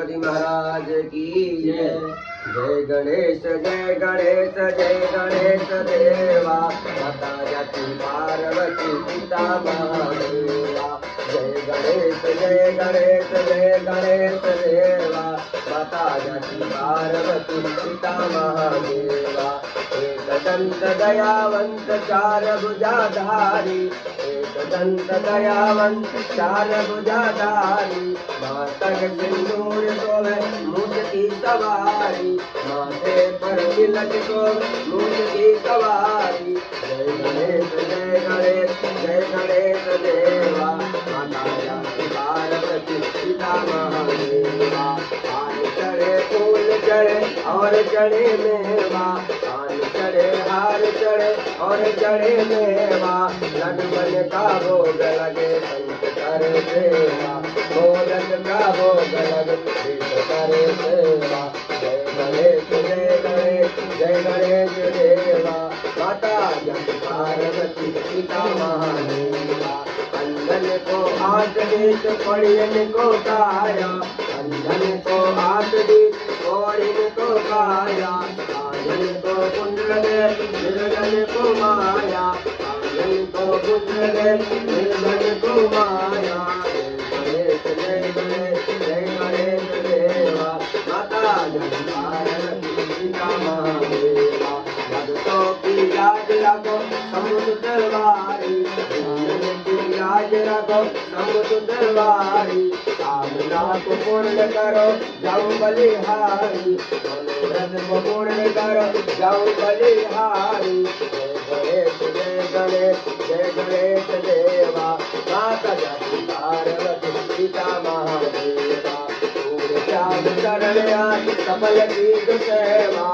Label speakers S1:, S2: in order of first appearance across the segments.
S1: महाराज की जय। जय गणेश जय गणेश जय गणेश देवा, माता जति पार्वती पिता महादेवा। जय गणेश जय गणेश जय गणेश देवा, माता जति पार्वती पिता महादेवा। एक दंत दयावंत चार भुजाधारी, एक दंत दयावंत चार भुजाधारी, मातक सिंदूर सोवे मूंछ की सवारी, माथे पर तिलक सोवे मूंछ की सवारी। जय गणेश जय गणेश जय गणेश देवा, माता जति पार्वती पिता महादेवा। आन चढ़े फूल चढ़े और चढ़े मेवा, आन चढ़े हार चढ़े और चढ़े मेवा। लड्डू का भोग लगे संत कर सेवा, मोदक का भोग लगे करे सेवा। जय गणेश जय गणेश जय गणेश देवा, माता जति पार्वती पिता महादेवा। अंधन को हाथ दीत पड़ियन को काया, अंधन को हाथ दीत पड़ियन को काया। आंगन को कुंडल दे निर्धन को माया, आंगन को कुंडल दे निर्धन को माया। जय गणेश जय गणेश देवा, माता जति पार्वती पिता महादेवा। भक्तों की लाज रखो समुद्र दरबारी, लाज रखो समुद्र दरबारी। कामना को पूर्ण करो जाऊं बलिहारी, मनोरथ को पूर्ण करो जाऊं बलिहारी। जय गणेश जय गणेश देवा, माता जति पार्वती पिता महादेवा। श्याम शरण आई कमल की सेवा,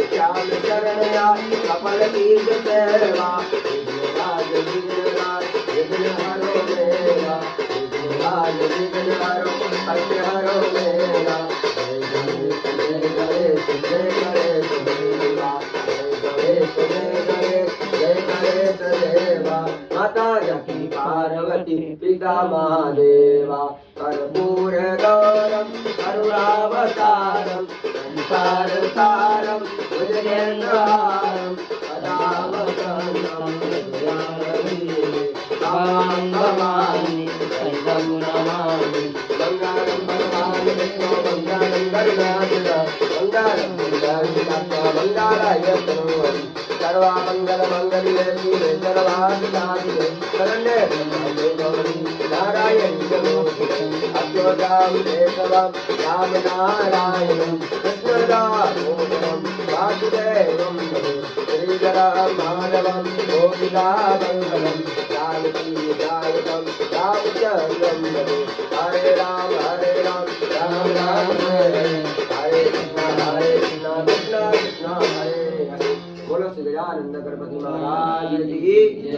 S1: श्याम शरण आई कमल की सेवा। विघ्नराज विघ्नराज विघ्न हरो मेरा, विघ्नराज विघ्न हरो सत्य हरो मेरा। जय गणेश जय गणेश जय गणेश देवा, जय गणेश जय गणेश देवा, माता जति पार्वती पिता महादेवा। कर्पूर गौरम करुणावतारम, संसार सारम भुजगेन्द्रहारम, सदा वसंतम हृदयारविंदे सर्वं नमामि। मंगलम भगवान् विष्णु मंगलम गरुडाध्वज, मंगलम मंगलाय मंगलाय तनोहरि। सर्वमंगल मंगल्ये शिवे सर्वार्थसाधिके, शरण्ये त्र्यंबके गौरी नारायणी नमोस्तुते। अच्युतं केशवं राम नारायणं कृष्णदामोदरं वासुदेवं श्रीधरं माधवं गोपिकामङ्गलं जानकीदायकं रामचन्द्रं भजे। हरे राम राम राम हरे कृष्ण कृष्ण कृष्ण हरे हरे। बोलो श्री गजानंद गणपति महाराज की जय।